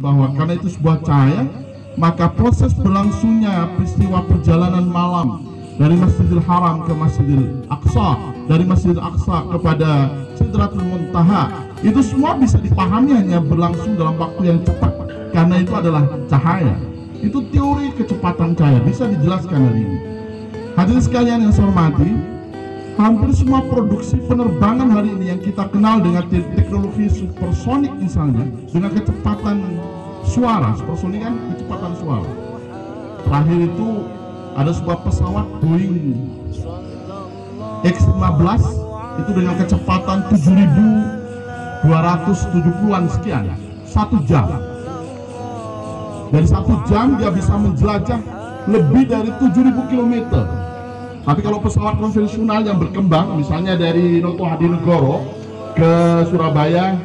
bahwa karena itu sebuah cahaya, maka proses berlangsungnya peristiwa perjalanan malam dari Masjidil Haram ke Masjidil Aqsa, dari Masjidil Aqsa kepada Sidratul Muntaha, itu semua bisa dipahami hanya berlangsung dalam waktu yang cepat karena itu adalah cahaya. Itu teori kecepatan cahaya, bisa dijelaskan hari ini. Hadirin sekalian yang saya hormati, hampir semua produksi penerbangan hari ini yang kita kenal dengan teknologi supersonik misalnya, dengan kecepatan suara, supersonik kan kecepatan suara. Terakhir itu ada sebuah pesawat Boeing X-15 itu dengan kecepatan 7.270-an sekian, 1 jam. Dari 1 jam dia bisa menjelajah lebih dari 7.000 km. Tapi kalau pesawat konvensional yang berkembang, misalnya dari Noto Hadinegoro ke Surabaya,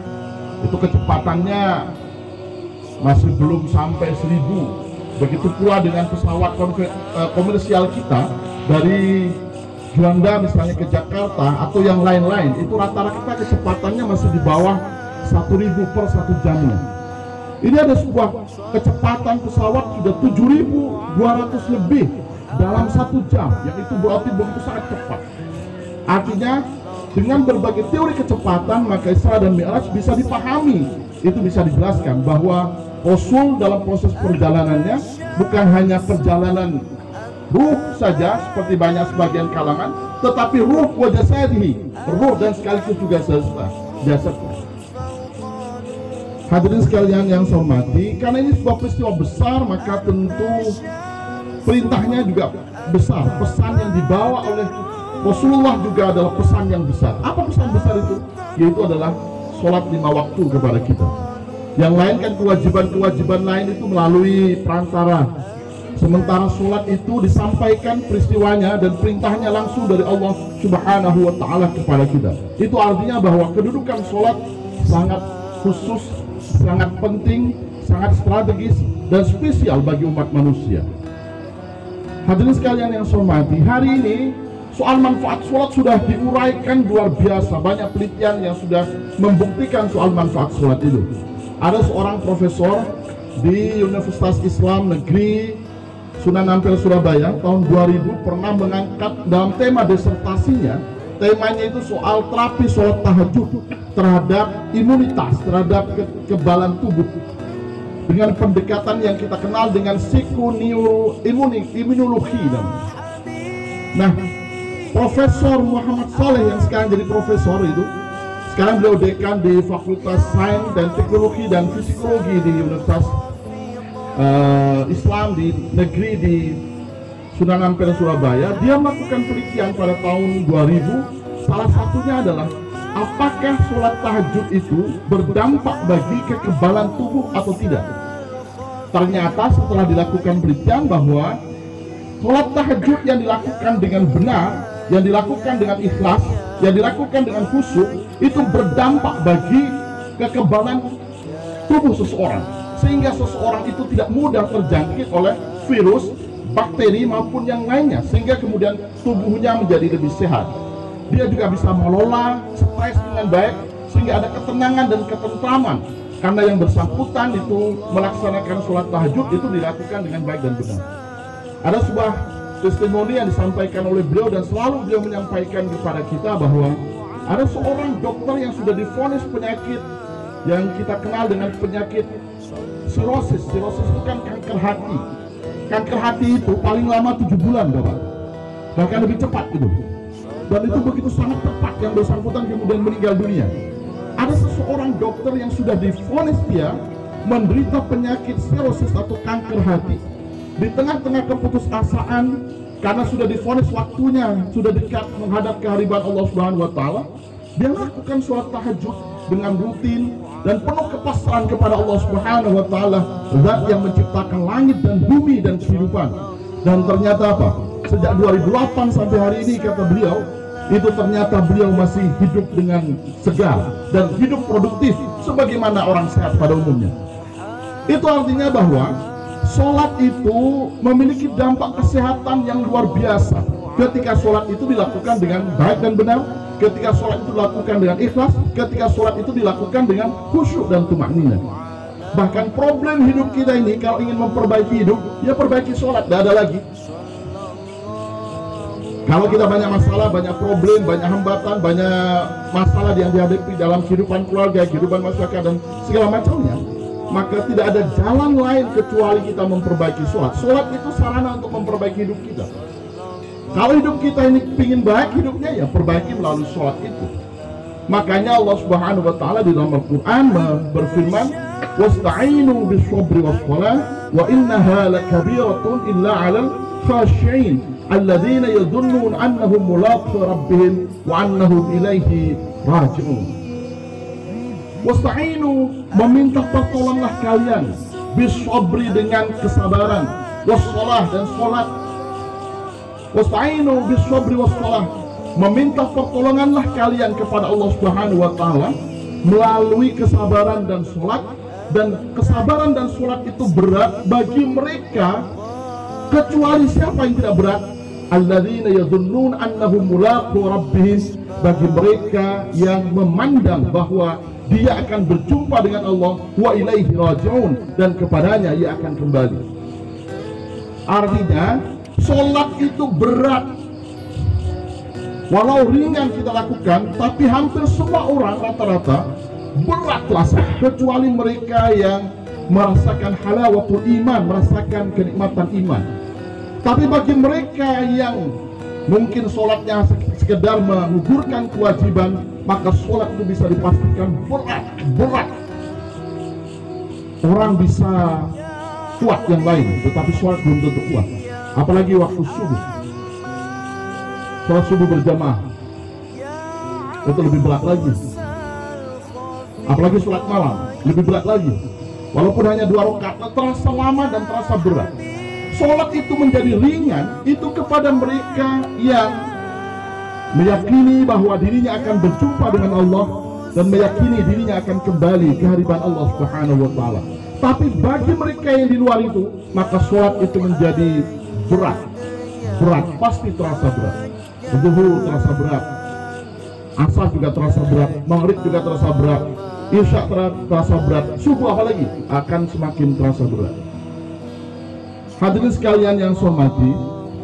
itu kecepatannya masih belum sampai 1.000. Begitu pula dengan pesawat komersial kita dari Juanda misalnya ke Jakarta atau yang lain-lain, itu rata-rata kecepatannya masih di bawah 1.000 per 1 jamnya. Ini ada sebuah kecepatan pesawat sudah 7.200 lebih dalam 1 jam, yang itu berarti begitu sangat cepat. Artinya dengan berbagai teori kecepatan maka Isra dan Mi'raj bisa dipahami, itu bisa dijelaskan bahwa Rasul dalam proses perjalanannya bukan hanya perjalanan ruh saja seperti banyak sebagian kalangan, tetapi ruh wa jasadihi, ruh dan sekaligus juga jasad. Hadirin sekalian yang saya hormati, karena ini sebuah peristiwa besar maka tentu perintahnya juga besar. Pesan yang dibawa oleh Rasulullah juga adalah pesan yang besar. Apa pesan besar itu? Yaitu adalah sholat 5 waktu kepada kita. Yang lain kan kewajiban-kewajiban lain itu melalui perantara. Sementara sholat itu disampaikan peristiwanya dan perintahnya langsung dari Allah Subhanahu wa Ta'ala kepada kita. Itu artinya bahwa kedudukan sholat sangat khusus, sangat penting, sangat strategis dan spesial bagi umat manusia. Hadirin sekalian yang saya hormati, hari ini soal manfaat sholat sudah diuraikan luar biasa. Banyak penelitian yang sudah membuktikan soal manfaat sholat itu. Ada seorang profesor di Universitas Islam Negeri Sunan Ampel Surabaya tahun 2000 pernah mengangkat dalam tema disertasinya, temanya itu soal terapi sholat tahajud terhadap imunitas, terhadap kekebalan tubuh dengan pendekatan yang kita kenal dengan psikoneuroimunologi. Nah, Profesor Muhammad Saleh yang sekarang jadi profesor itu, sekarang beliau dekan di Fakultas Sains dan Teknologi dan Psikologi di Universitas Islam di negeri di Sunan Ampel Surabaya. Dia melakukan penelitian pada tahun 2000. Salah satunya adalah apakah sholat tahajud itu berdampak bagi kekebalan tubuh atau tidak. Ternyata setelah dilakukan penelitian bahwa sholat tahajud yang dilakukan dengan benar, yang dilakukan dengan ikhlas, yang dilakukan dengan khusyuk, itu berdampak bagi kekebalan tubuh seseorang, sehingga seseorang itu tidak mudah terjangkit oleh virus, bakteri maupun yang lainnya, sehingga kemudian tubuhnya menjadi lebih sehat. Dia juga bisa mengelola stres dengan baik, sehingga ada ketenangan dan ketentraman karena yang bersangkutan itu melaksanakan sholat tahajud itu dilakukan dengan baik dan benar. Ada sebuah testimoni yang disampaikan oleh beliau dan selalu beliau menyampaikan kepada kita bahwa ada seorang dokter yang sudah divonis penyakit yang kita kenal dengan penyakit sirosis. Sirosis itu kan kanker hati. Kanker hati itu paling lama 7 bulan, Bapak, bahkan lebih cepat gitu. Dan itu begitu sangat tepat yang bersangkutan kemudian meninggal dunia. Ada seseorang dokter yang sudah divonis dia menderita penyakit sirosis atau kanker hati. Di tengah-tengah keputusasaan karena sudah divonis waktunya sudah dekat menghadap kehadiran Allah Subhanahu wa Ta'ala, dia lakukan sholat tahajud dengan rutin dan penuh kepasrahan kepada Allah Subhanahu wa Ta'ala, zat yang menciptakan langit dan bumi dan kehidupan. Dan ternyata apa? Sejak 2008 sampai hari ini, kata beliau, itu ternyata beliau masih hidup dengan segar dan hidup produktif sebagaimana orang sehat pada umumnya. Itu artinya bahwa sholat itu memiliki dampak kesehatan yang luar biasa ketika sholat itu dilakukan dengan baik dan benar, ketika sholat itu dilakukan dengan ikhlas, ketika sholat itu dilakukan dengan khusyuk dan tumakninah. Bahkan problem hidup kita ini, kalau ingin memperbaiki hidup, ya perbaiki sholat, tidak ada lagi. Kalau kita banyak masalah, banyak problem, banyak hambatan, banyak masalah yang dihadapi dalam kehidupan keluarga, kehidupan masyarakat, dan segala macamnya, maka tidak ada jalan lain kecuali kita memperbaiki sholat. Sholat itu sarana untuk memperbaiki hidup kita. Kalau hidup kita ini ingin baik hidupnya, ya perbaiki melalui sholat itu. Makanya Allah Subhanahu wa Ta'ala di dalam Al-Quran berfirman, "Wasta'inu bis-sabri was-shalah, wa innaha lakabiratun illa 'alal khashi'in alladzina yadhunnun annahum mulaqu rabbihim wa annahum ilaihi raji'un." Wasta'inu, meminta pertolonganlah kalian, bis-sabri, dengan kesabaran, was-shalah, dan sholat. Wasta'inu bis-sabri was-shalah, meminta pertolonganlah kalian kepada Allah Subhanahu wa Ta'ala melalui kesabaran dan sholat. Dan kesabaran dan sholat itu berat bagi mereka, kecuali siapa yang tidak berat? Alladzina yadhunnun annahum mulaqu rabbihim, bagi mereka yang memandang bahwa dia akan berjumpa dengan Allah, wa ilaihi raji'un, dan kepadanya ia akan kembali. Artinya sholat itu berat. Walau ringan kita lakukan, tapi hampir semua orang rata-rata berat terasa, kecuali mereka yang merasakan halawatul iman, merasakan kenikmatan iman. Tapi bagi mereka yang mungkin sholatnya sekedar menggugurkan kewajiban, maka sholat itu bisa dipastikan berat. Orang bisa kuat yang lain, tetapi sholat belum tentu kuat. Apalagi waktu subuh, sholat subuh berjamaah itu lebih berat lagi. Apalagi sholat malam lebih berat lagi. Walaupun hanya 2 rakaat, terasa lama dan terasa berat. Sholat itu menjadi ringan itu kepada mereka yang meyakini bahwa dirinya akan berjumpa dengan Allah dan meyakini dirinya akan kembali ke hadirat Allah Subhanahu wa Ta'ala. Tapi bagi mereka yang di luar itu, maka sholat itu menjadi berat, pasti terasa berat. Zuhur terasa berat, asar juga terasa berat, maghrib juga terasa berat, isya terasa berat, subuh apalagi akan semakin terasa berat. Hadirin sekalian yang saya hormati,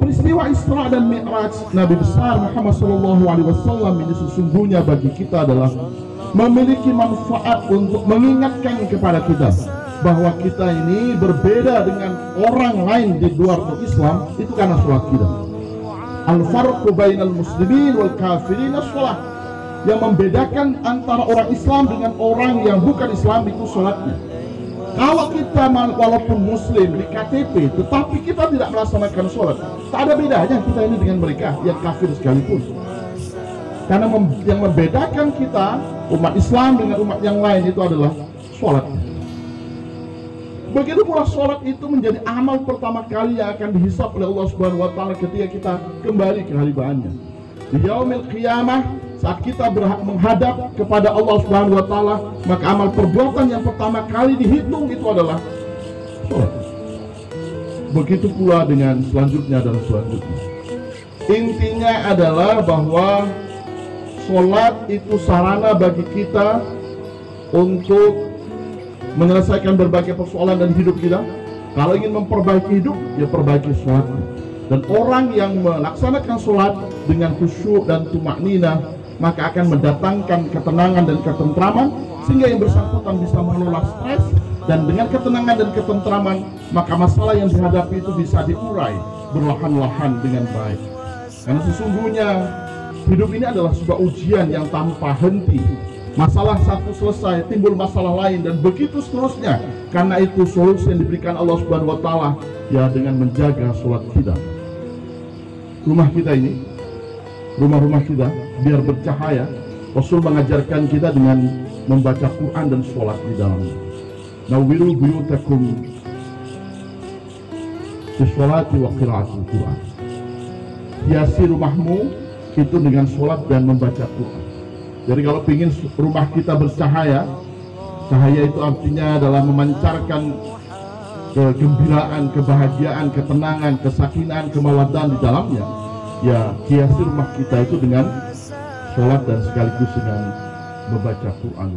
peristiwa Isra dan Mi'raj Nabi besar Muhammad SAW ini sesungguhnya bagi kita adalah memiliki manfaat untuk mengingatkan kepada kita bahwa kita ini berbeda dengan orang lain di luar Islam, itu karena sholat kita. Al-farqu bainal muslimin wal kafirin as-shalah. Yang membedakan antara orang Islam dengan orang yang bukan Islam itu sholatnya. Kalau kita walaupun muslim di KTP, tetapi kita tidak melaksanakan sholat, tak ada bedanya kita ini dengan mereka yang kafir sekalipun. Karena yang membedakan kita umat Islam dengan umat yang lain itu adalah sholat. Begitu pula sholat itu menjadi amal pertama kali yang akan dihisab oleh Allah Subhanahu wa Ta'ala ketika kita kembali ke hadiratnya. Di yaumil qiyamah, saat kita menghadap kepada Allah Subhanahu wa Ta'ala, maka amal perbuatan yang pertama kali dihitung itu adalah sholat. Begitu pula dengan selanjutnya dan selanjutnya. Intinya adalah bahwa sholat itu sarana bagi kita untuk menyelesaikan berbagai persoalan dan hidup kita. Kalau ingin memperbaiki hidup, ya perbaiki sholat. Dan orang yang melaksanakan sholat dengan khusyuk dan tumakninah, maka akan mendatangkan ketenangan dan ketentraman, sehingga yang bersangkutan bisa mengelola stres, dan dengan ketenangan dan ketentraman, maka masalah yang dihadapi itu bisa diurai berlahan-lahan dengan baik. Karena sesungguhnya hidup ini adalah sebuah ujian yang tanpa henti. Masalah satu selesai, timbul masalah lain, dan begitu seterusnya. Karena itu solusi yang diberikan Allah Subhanahu wa Ta'ala ya dengan menjaga sholat kita. Rumah kita ini, rumah-rumah kita biar bercahaya. Rasul mengajarkan kita dengan membaca Quran dan sholat di dalamnya. Nawwiru buyutakum bisholati wa qiraatil Quran. Hiasi rumahmu itu dengan sholat dan membaca Quran. Jadi kalau ingin rumah kita bercahaya, cahaya itu artinya adalah memancarkan kegembiraan, kebahagiaan, ketenangan, kesakinaan, kemawaddahan di dalamnya. Ya, hiasi rumah kita itu dengan sholat dan sekaligus dengan membaca Quran.